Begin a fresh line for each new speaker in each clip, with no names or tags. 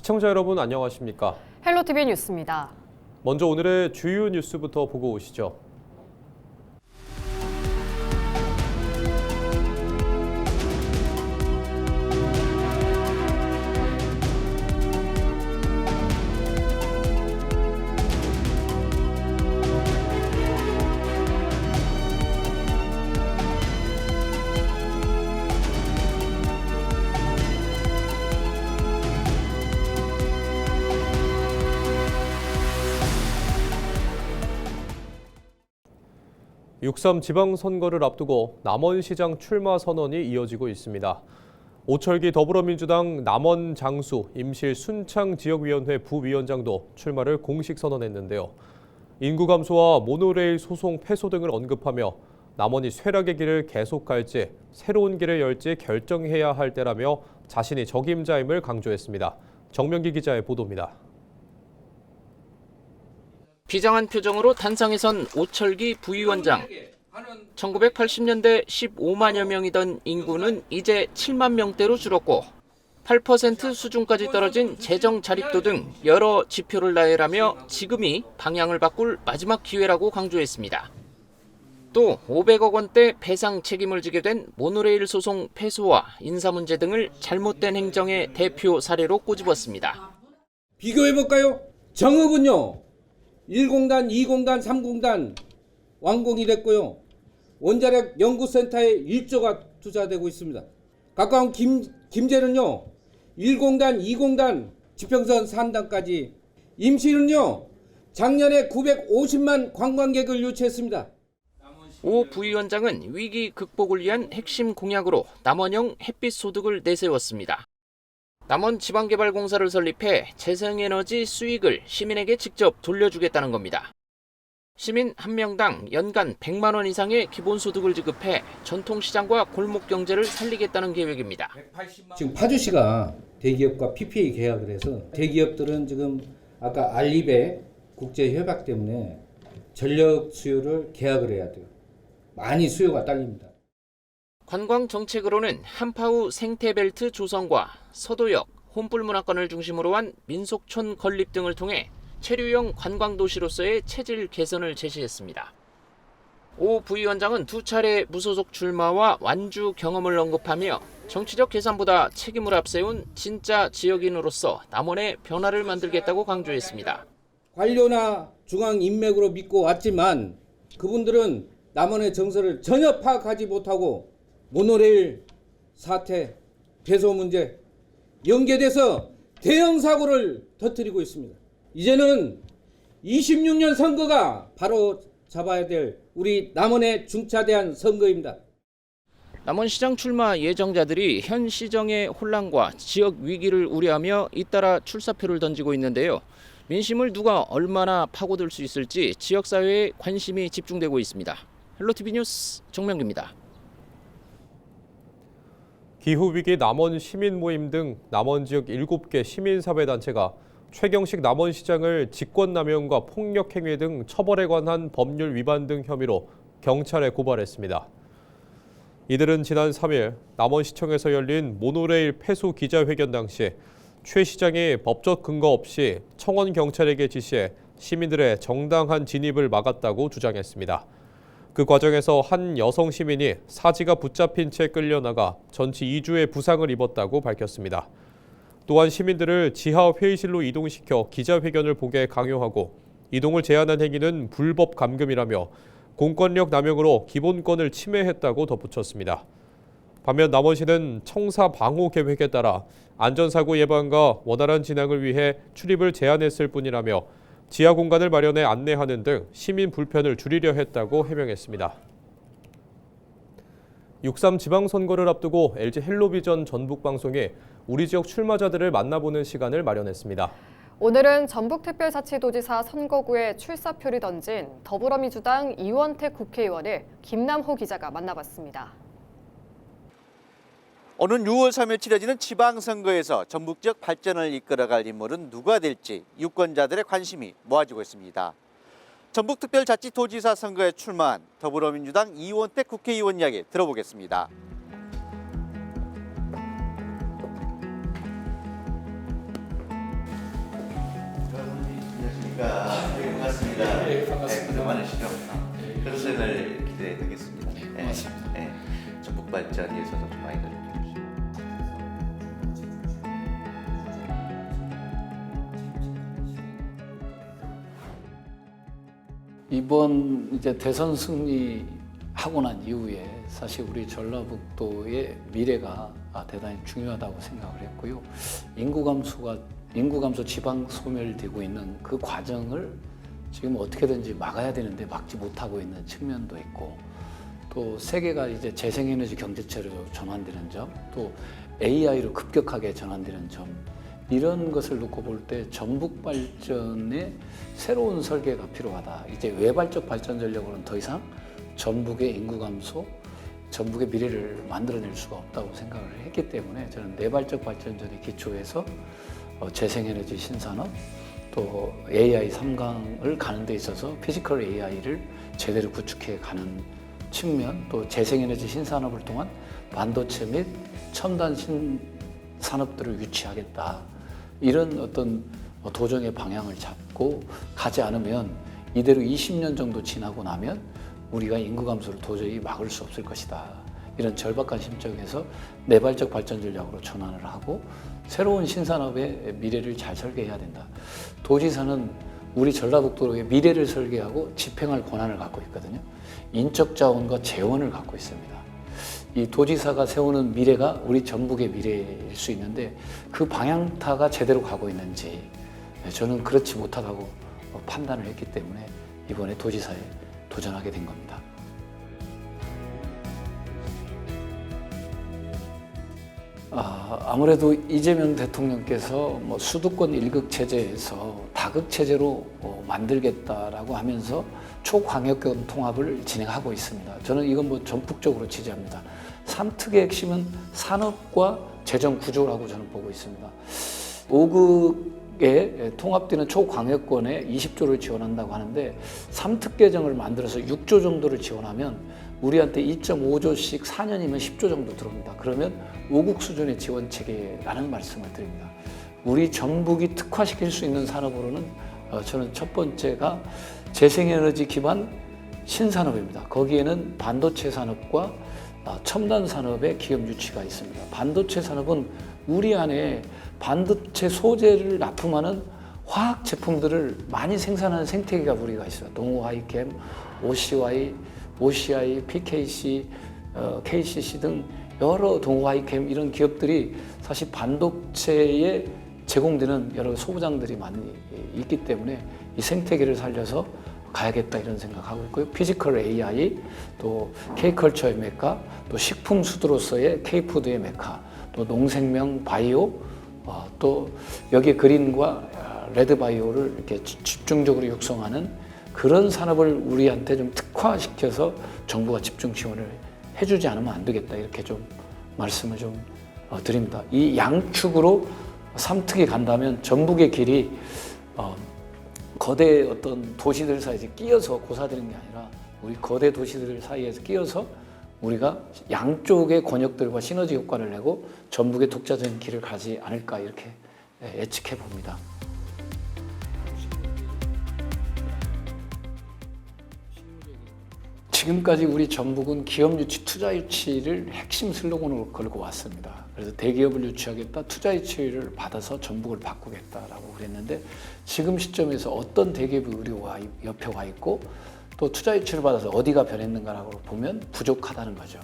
시청자 여러분 안녕하십니까?
헬로티비 뉴스입니다.
먼저 오늘의 주요 뉴스부터 보고 오시죠. (6.3) 지방선거를 앞두고 남원시장 출마 선언이 이어지고 있습니다. 오철기 더불어민주당 남원 장수 임실 순창지역위원회 부위원장도 출마를 공식 선언했는데요. 인구 감소와 모노레일 소송 패소 등을 언급하며 남원이 쇠락의 길을 계속갈지 새로운 길을 열지 결정해야 할 때라며 자신이 적임자임을 강조했습니다. 정명기 기자의 보도입니다.
비장한 표정으로 단상에 선 오철기 부위원장. 1980년대 15만여 명이던 인구는 이제 7만 명대로 줄었고 8% 수준까지 떨어진 재정 자립도 등 여러 지표를 나열하며 지금이 방향을 바꿀 마지막 기회라고 강조했습니다. 또 500억 원대 배상 책임을 지게 된 모노레일 소송 패소와 인사 문제 등을 잘못된 행정의 대표 사례로 꼬집었습니다.
비교해볼까요? 정읍은요. 1공단, 2공단, 3공단 완공이 됐고요. 원자력 연구센터에 1조가 투자되고 있습니다. 가까운 김제는요. 1공단, 2공단, 지평선 산단까지. 임실은요. 작년에 950만 관광객을 유치했습니다.
오 부위원장은 위기 극복을 위한 핵심 공약으로 남원형 햇빛 소득을 내세웠습니다. 남원 지방개발공사를 설립해 재생에너지 수익을 시민에게 직접 돌려주겠다는 겁니다. 시민 한 명당 연간 100만 원 이상의 기본소득을 지급해 전통시장과 골목경제를 살리겠다는 계획입니다.
지금 파주시가 대기업과 PPA 계약을 해서 대기업들은 지금 아까 알리베 국제협약 때문에 전력 수요를 계약을 해야 돼요. 많이 수요가 딸립니다.
관광 정책으로는 한파후 생태벨트 조성과 서도역, 혼불문화권을 중심으로 한 민속촌 건립 등을 통해 체류형 관광도시로서의 체질 개선을 제시했습니다. 오 부위원장은 두 차례 무소속 출마와 완주 경험을 언급하며 정치적 계산보다 책임을 앞세운 진짜 지역인으로서 남원의 변화를 만들겠다고 강조했습니다.
관료나 중앙 인맥으로 믿고 왔지만 그분들은 남원의 정서를 전혀 파악하지 못하고 모노레일 사태, 배소 문제 연계돼서 대형 사고를 터뜨리고 있습니다. 이제는 26년 선거가 바로 잡아야 될 우리 남원의 중차대한 선거입니다.
남원시장 출마 예정자들이 현 시정의 혼란과 지역 위기를 우려하며 잇따라 출사표를 던지고 있는데요. 민심을 누가 얼마나 파고들 수 있을지 지역사회에 관심이 집중되고 있습니다. 헬로티비 뉴스 정명기입니다.
기후위기 남원 시민모임 등 남원 지역 7개 시민사회단체가 최경식 남원시장을 직권남용과 폭력행위 등 처벌에 관한 법률 위반 등 혐의로 경찰에 고발했습니다. 이들은 지난 3일 남원시청에서 열린 모노레일 패소 기자회견 당시 최 시장이 법적 근거 없이 청원경찰에게 지시해 시민들의 정당한 진입을 막았다고 주장했습니다. 그 과정에서 한 여성 시민이 사지가 붙잡힌 채 끌려나가 전치 2주의 부상을 입었다고 밝혔습니다. 또한 시민들을 지하 회의실로 이동시켜 기자회견을 보게 강요하고 이동을 제한한 행위는 불법 감금이라며 공권력 남용으로 기본권을 침해했다고 덧붙였습니다. 반면 남원시는 청사 방호 계획에 따라 안전사고 예방과 원활한 진행을 위해 출입을 제한했을 뿐이라며 지하 공간을 마련해 안내하는 등 시민 불편을 줄이려 했다고 해명했습니다. 6.3 지방선거를 앞두고 LG 헬로비전 전북방송이 우리 지역 출마자들을 만나보는 시간을 마련했습니다.
오늘은 전북특별자치도지사 선거구에 출사표를 던진 더불어민주당 이원택 국회의원을 김남호 기자가 만나봤습니다.
오는 6월 3일 치러지는 지방선거에서 전북 지역 발전을 이끌어갈 인물은 누가 될지 유권자들의 관심이 모아지고 있습니다. 전북특별자치도지사 선거에 출마한 더불어민주당 이원택 국회의원 이야기 들어보겠습니다. 반갑습니다.
네, 반갑습니다.
그동안 많으시죠? 현생을 기대해 보겠습니다.
고맙습니다.
전북 발전에 위해서도 좀 많이 노력해 주시고.
이번 이제 대선 승리하고 난 이후에 사실 우리 전라북도의 미래가 대단히 중요하다고 생각을 했고요. 인구 감소 지방 소멸되고 있는 그 과정을 지금 어떻게든지 막아야 되는데 막지 못하고 있는 측면도 있고, 또 세계가 이제 재생에너지 경제체로 전환되는 점, 또 AI로 급격하게 전환되는 점, 이런 것을 놓고 볼 때 전북 발전의 새로운 설계가 필요하다. 이제 외발적 발전 전략으로는 더 이상 전북의 인구 감소, 전북의 미래를 만들어낼 수가 없다고 생각을 했기 때문에 저는 내발적 발전전에 기초해서 재생에너지 신산업, 또 AI 3강을 가는 데 있어서 피지컬 AI를 제대로 구축해 가는 측면, 또 재생에너지 신산업을 통한 반도체 및 첨단 신산업들을 유치하겠다. 이런 어떤 도정의 방향을 잡고 가지 않으면 이대로 20년 정도 지나고 나면 우리가 인구 감소를 도저히 막을 수 없을 것이다. 이런 절박한 심정에서 내발적 발전 전략으로 전환을 하고 새로운 신산업의 미래를 잘 설계해야 된다. 도지사는 우리 전라북도의 미래를 설계하고 집행할 권한을 갖고 있거든요. 인적 자원과 재원을 갖고 있습니다. 이 도지사가 세우는 미래가 우리 전북의 미래일 수 있는데 그 방향타가 제대로 가고 있는지 저는 그렇지 못하다고 판단을 했기 때문에 이번에 도지사에 도전하게 된 겁니다. 아무래도 이재명 대통령께서 수도권 1극 체제에서 다극 체제로 만들겠다라고 하면서 초광역권 통합을 진행하고 있습니다. 저는 이건 전폭적으로 지지합니다. 3특의 핵심은 산업과 재정 구조라고 저는 보고 있습니다. 5극에 통합되는 초광역권에 20조를 지원한다고 하는데 3특 개정을 만들어서 6조 정도를 지원하면 우리한테 2.5조씩 4년이면 10조 정도 들어옵니다. 그러면 5국 수준의 지원 체계라는 말씀을 드립니다. 우리 전북이 특화시킬 수 있는 산업으로는 저는 첫 번째가 재생에너지 기반 신산업입니다. 거기에는 반도체 산업과 첨단 산업의 기업 유치가 있습니다. 반도체 산업은 우리 안에 반도체 소재를 납품하는 화학 제품들을 많이 생산하는 생태계가 우리가 있어요. 동호하이캠, OCI, PKC, KCC 등 여러 동호하이캠 이런 기업들이 사실 반도체에 제공되는 여러 소부장들이 많이 있기 때문에 이 생태계를 살려서 가야겠다 이런 생각하고 있고요. 피지컬 AI, 또 K컬처의 메카, 또 식품 수도로서의 K푸드의 메카, 또 농생명 바이오, 또 여기에 그린과 레드 바이오를 이렇게 집중적으로 육성하는 그런 산업을 우리한테 좀 특화시켜서 정부가 집중 지원을 해주지 않으면 안 되겠다 이렇게 좀 말씀을 좀 드립니다. 이 양축으로 3특이 간다면 전북의 길이 거대 어떤 도시들 사이에서 끼어서 고사되는 게 아니라 우리 거대 도시들 사이에서 끼어서 우리가 양쪽의 권역들과 시너지 효과를 내고 전북의 독자적인 길을 가지 않을까 이렇게 예측해 봅니다. 지금까지 우리 전북은 기업 유치, 투자 유치를 핵심 슬로건으로 걸고 왔습니다. 그래서 대기업을 유치하겠다, 투자 유치를 받아서 전북을 바꾸겠다라고 그랬는데 지금 시점에서 어떤 대기업이 우리 옆에 와 있고 또 투자 유치를 받아서 어디가 변했는가라고 보면 부족하다는 거죠.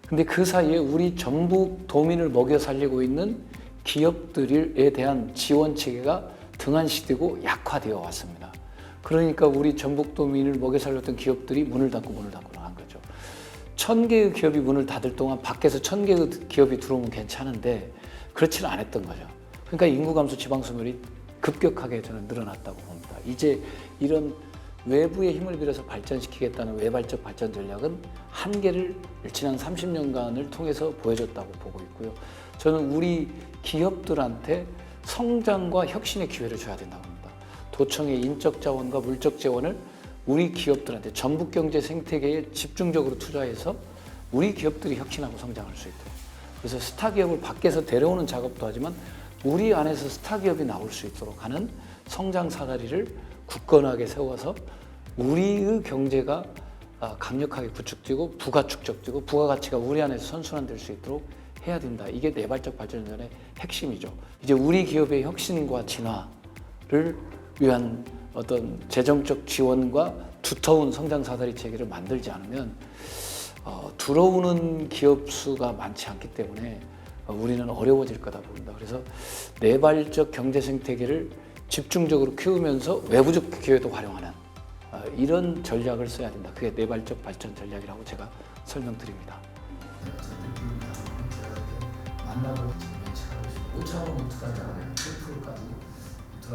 근데 그 사이에 우리 전북 도민을 먹여 살리고 있는 기업들에 대한 지원 체계가 등한시되고 약화되어 왔습니다. 그러니까 우리 전북도민을 먹여 살렸던 기업들이 문을 닫고 나간 거죠. 1000개의 기업이 문을 닫을 동안 밖에서 1000개의 기업이 들어오면 괜찮은데 그렇지는 않았던 거죠. 그러니까 인구 감소 지방 소멸이 급격하게 저는 늘어났다고 봅니다. 이제 이런 외부의 힘을 빌어서 발전시키겠다는 외발적 발전 전략은 한계를 지난 30년간을 통해서 보여줬다고 보고 있고요. 저는 우리 기업들한테 성장과 혁신의 기회를 줘야 된다고 봅니다. 도청의 인적 자원과 물적 자원을 우리 기업들한테 전북 경제 생태계에 집중적으로 투자해서 우리 기업들이 혁신하고 성장할 수 있도록. 그래서 스타 기업을 밖에서 데려오는 작업도 하지만 우리 안에서 스타 기업이 나올 수 있도록 하는 성장 사다리를 굳건하게 세워서 우리의 경제가 강력하게 구축되고 부가축적되고 부가가치가 우리 안에서 선순환될 수 있도록 해야 된다. 이게 내발적 발전전의 핵심이죠. 이제 우리 기업의 혁신과 진화를 위한 어떤 재정적 지원과 두터운 성장 사다리 체계를 만들지 않으면 들어오는 기업 수가 많지 않기 때문에 우리는 어려워질 거다 봅니다. 그래서 내발적 경제 생태계를 집중적으로 키우면서 외부적 기회도 활용하는 이런 전략을 써야 된다. 그게 내발적 발전 전략이라고 제가 설명드립니다.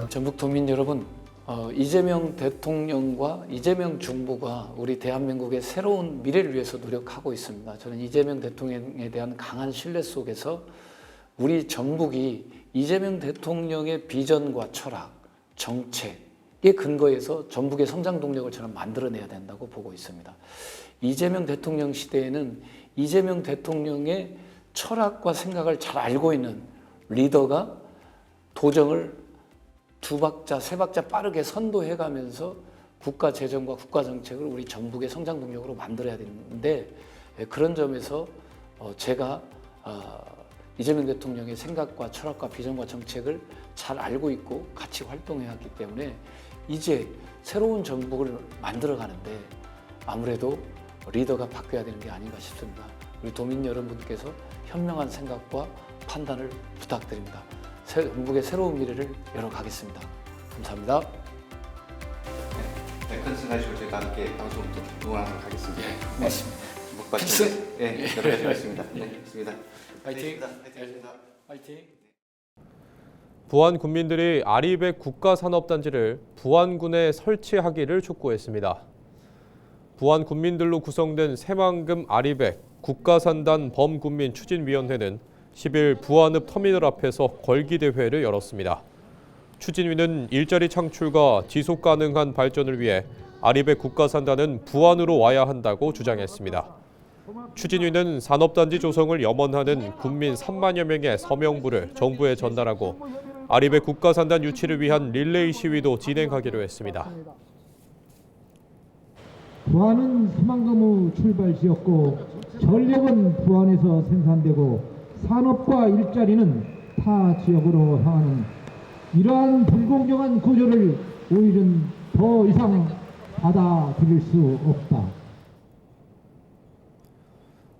전북 도민 여러분, 이재명 대통령과 이재명 정부가 우리 대한민국의 새로운 미래를 위해서 노력하고 있습니다. 저는 이재명 대통령에 대한 강한 신뢰 속에서 우리 전북이 이재명 대통령의 비전과 철학, 정책에 근거해서 전북의 성장 동력을 저는 만들어내야 된다고 보고 있습니다. 이재명 대통령 시대에는 이재명 대통령의 철학과 생각을 잘 알고 있는 리더가 도정을 2박자, 3박자 빠르게 선도해가면서 국가 재정과 국가 정책을 우리 전북의 성장 동력으로 만들어야 되는데 그런 점에서 제가 이재명 대통령의 생각과 철학과 비전과 정책을 잘 알고 있고 같이 활동해야 하기 때문에 이제 새로운 전북을 만들어 가는데 아무래도 리더가 바뀌어야 되는 게 아닌가 싶습니다. 우리 도민 여러분께서 현명한 생각과 판단을 부탁드립니다. 전북의 새로운 미래를 열어가겠습니다. 감사합니다.
네, 컨슨하시고 저희가 함께 방송부터 응원하도록 하겠습니다.
고맙습니다.
전북 발전, 여러 가지 말씀입니다. 네, 좋습니다.
화이팅!
화이팅!
부안 군민들이 아리백 국가산업단지를 부안군에 설치하기를 촉구했습니다. 부안 군민들로 구성된 새만금 아리백 국가산단 범군민 추진위원회는 10일 부안읍 터미널 앞에서 걸기대회를 열었습니다. 추진위는 일자리 창출과 지속 가능한 발전을 위해 아리백 국가산단은 부안으로 와야 한다고 주장했습니다. 추진위는 산업단지 조성을 염원하는 군민 3만여 명의 서명부를 정부에 전달하고 아리백 국가산단 유치를 위한 릴레이 시위도 진행하기로 했습니다.
부안은 새만금의 출발지였고 전력은 부안에서 생산되고 산업과 일자리는 타 지역으로 향하는 이러한 불공정한 구조를 오히려 더 이상 받아들일 수 없다.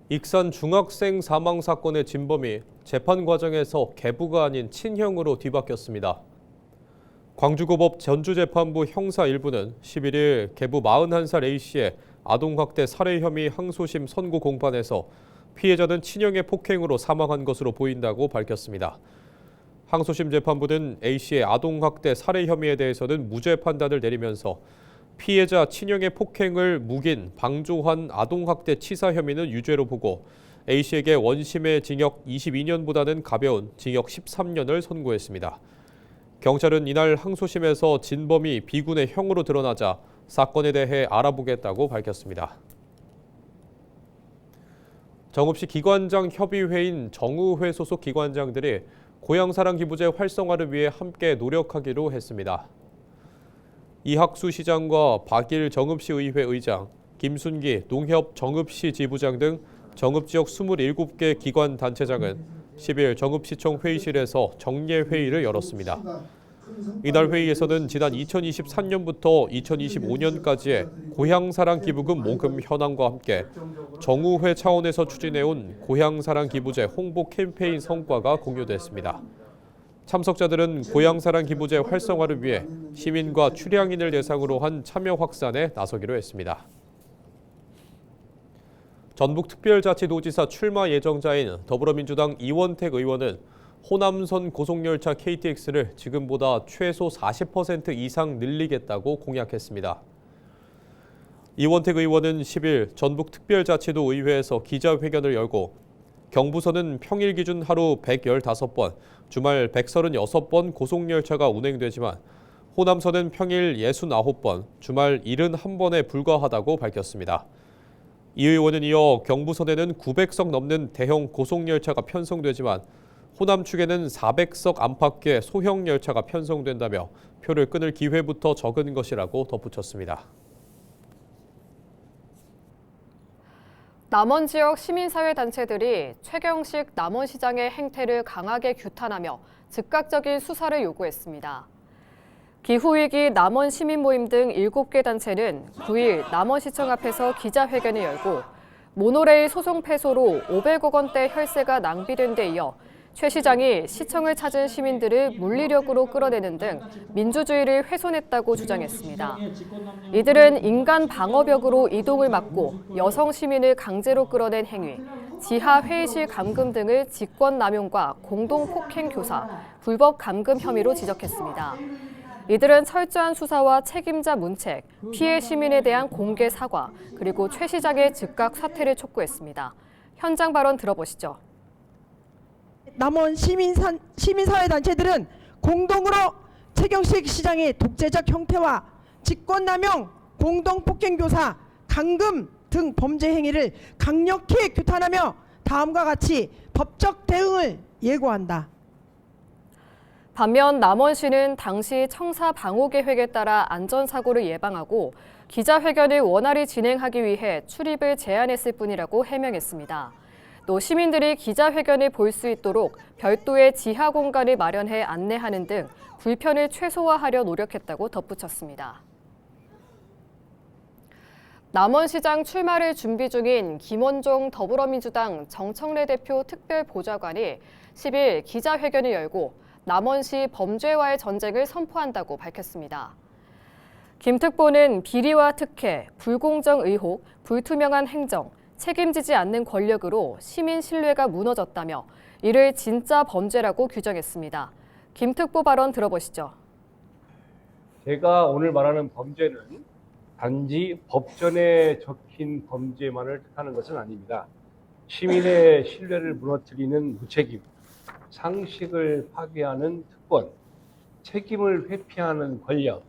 익산 중학생 사망 사건의 진범이 재판 과정에서 계부가 아닌 친형으로 뒤바뀌었습니다. 광주고법 전주재판부 형사 1부는 11일 계부 41살 A씨의 아동학대 살해 혐의 항소심 선고 공판에서 피해자는 친형의 폭행으로 사망한 것으로 보인다고 밝혔습니다. 항소심 재판부는 A씨의 아동학대 살해 혐의에 대해서는 무죄 판단을 내리면서 피해자 친형의 폭행을 묵인, 방조한 아동학대 치사 혐의는 유죄로 보고 A씨에게 원심의 징역 22년보다는 가벼운 징역 13년을 선고했습니다. 경찰은 이날 항소심에서 진범이 비군의 형으로 드러나자 사건에 대해 알아보겠다고 밝혔습니다. 정읍시 기관장 협의회인 정의회 소속 기관장들이 고향사랑 기부제 활성화를 위해 함께 노력하기로 했습니다. 이학수 시장과 박일 정읍시의회 의장, 김순기 농협 정읍시 지부장 등 정읍지역 27개 기관 단체장은 10일 정읍시청 회의실에서 정례회의를 열었습니다. 이날 회의에서는 지난 2023년부터 2025년까지의 고향사랑 기부금 모금 현황과 함께 정의회 차원에서 추진해온 고향사랑 기부제 홍보 캠페인 성과가 공유됐습니다. 참석자들은 고향사랑 기부제 활성화를 위해 시민과 출향인을 대상으로 한 참여 확산에 나서기로 했습니다. 전북특별자치도지사 출마 예정자인 더불어민주당 이원택 의원은 호남선 고속열차 KTX를 지금보다 최소 40% 이상 늘리겠다고 공약했습니다. 이원택 의원은 10일 전북특별자치도 의회에서 기자회견을 열고 경부선은 평일 기준 하루 115번, 주말 136번 고속열차가 운행되지만 호남선은 평일 69번, 주말 71번에 불과하다고 밝혔습니다. 이 의원은 이어 경부선에는 900석 넘는 대형 고속열차가 편성되지만 호남 측에는 400석 안팎의 소형 열차가 편성된다며 표를 끊을 기회부터 적은 것이라고 덧붙였습니다.
남원 지역 시민사회단체들이 최경식 남원시장의 행태를 강하게 규탄하며 즉각적인 수사를 요구했습니다. 기후위기 남원 시민모임 등 7개 단체는 9일 남원시청 앞에서 기자회견을 열고 모노레일 소송 패소로 500억 원대 혈세가 낭비된 데 이어 최 시장이 시청을 찾은 시민들을 물리력으로 끌어내는 등 민주주의를 훼손했다고 주장했습니다. 이들은 인간 방어벽으로 이동을 막고 여성 시민을 강제로 끌어낸 행위, 지하 회의실 감금 등을 직권남용과 공동폭행 교사, 불법 감금 혐의로 지적했습니다. 이들은 철저한 수사와 책임자 문책, 피해 시민에 대한 공개 사과, 그리고 최 시장의 즉각 사퇴를 촉구했습니다. 현장 발언 들어보시죠.
남원 시민사회단체들은 공동으로 최경식 시장의 독재적 형태와 직권남용, 공동폭행교사, 감금 등 범죄 행위를 강력히 규탄하며 다음과 같이 법적 대응을 예고한다.
반면 남원시는 당시 청사 방호 계획에 따라 안전사고를 예방하고 기자회견을 원활히 진행하기 위해 출입을 제한했을 뿐이라고 해명했습니다. 또 시민들이 기자회견을 볼 수 있도록 별도의 지하 공간을 마련해 안내하는 등 불편을 최소화하려 노력했다고 덧붙였습니다. 남원시장 출마를 준비 중인 김원종 더불어민주당 정청래 대표 특별보좌관이 10일 기자회견을 열고 남원시 범죄와의 전쟁을 선포한다고 밝혔습니다. 김 특보는 비리와 특혜, 불공정 의혹, 불투명한 행정, 책임지지 않는 권력으로 시민 신뢰가 무너졌다며 이를 진짜 범죄라고 규정했습니다. 김 특보 발언 들어보시죠.
제가 오늘 말하는 범죄는 단지 법전에 적힌 범죄만을 뜻하는 것은 아닙니다. 시민의 신뢰를 무너뜨리는 무책임, 상식을 파괴하는 특권, 책임을 회피하는 권력,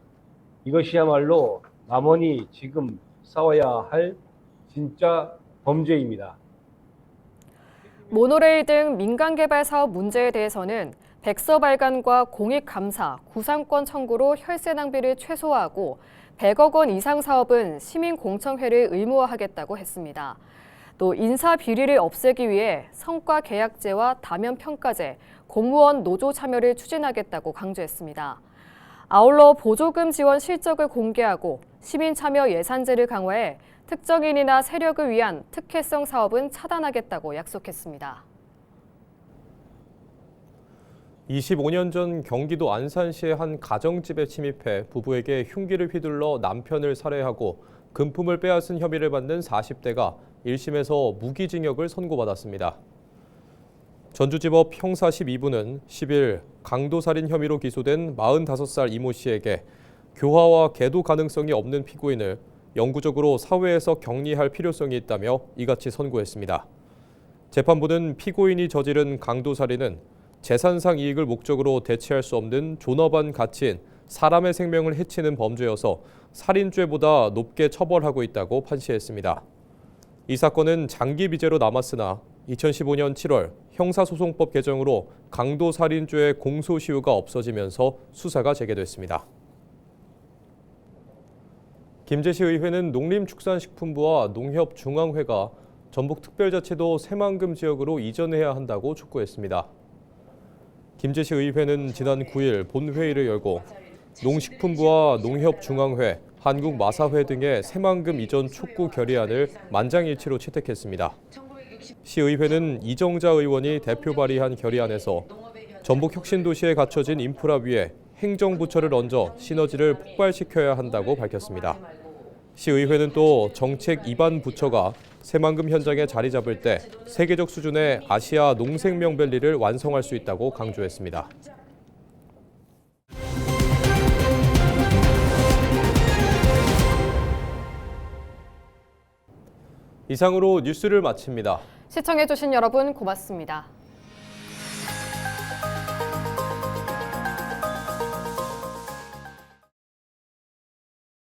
이것이야말로 남원이 지금 싸워야 할 진짜 범죄입니다.
모노레일 등 민간개발 사업 문제에 대해서는 백서 발간과 공익감사, 구상권 청구로 혈세 낭비를 최소화하고 100억 원 이상 사업은 시민공청회를 의무화하겠다고 했습니다. 또 인사 비리를 없애기 위해 성과계약제와 다면평가제, 공무원 노조 참여를 추진하겠다고 강조했습니다. 아울러 보조금 지원 실적을 공개하고 시민 참여 예산제를 강화해 특정인이나 세력을 위한 특혜성 사업은 차단하겠다고 약속했습니다.
25년 전 경기도 안산시의 한 가정집에 침입해 부부에게 흉기를 휘둘러 남편을 살해하고 금품을 빼앗은 혐의를 받는 40대가 1심에서 무기징역을 선고받았습니다. 전주지법 형사 12부는 10일 강도살인 혐의로 기소된 45살 이모 씨에게 교화와 계도 가능성이 없는 피고인을 영구적으로 사회에서 격리할 필요성이 있다며 이같이 선고했습니다. 재판부는 피고인이 저지른 강도살인은 재산상 이익을 목적으로 대체할 수 없는 존엄한 가치인 사람의 생명을 해치는 범죄여서 살인죄보다 높게 처벌하고 있다고 판시했습니다. 이 사건은 장기 미제로 남았으나 2015년 7월 형사소송법 개정으로 강도살인죄의 공소시효가 없어지면서 수사가 재개됐습니다. 김제시의회는 농림축산식품부와 농협중앙회가 전북특별자치도 새만금 지역으로 이전해야 한다고 촉구했습니다. 김제시의회는 지난 9일 본회의를 열고 농식품부와 농협중앙회, 한국마사회 등의 새만금 이전 촉구 결의안을 만장일치로 채택했습니다. 시의회는 이정자 의원이 대표 발의한 결의안에서 전북 혁신도시에 갖춰진 인프라 위에 행정부처를 얹어 시너지를 폭발시켜야 한다고 밝혔습니다. 시의회는 또 정책 입안 부처가 새만금 현장에 자리 잡을 때 세계적 수준의 아시아 농생명밸리를 완성할 수 있다고 강조했습니다. 이상으로 뉴스를 마칩니다.
시청해주신 여러분 고맙습니다.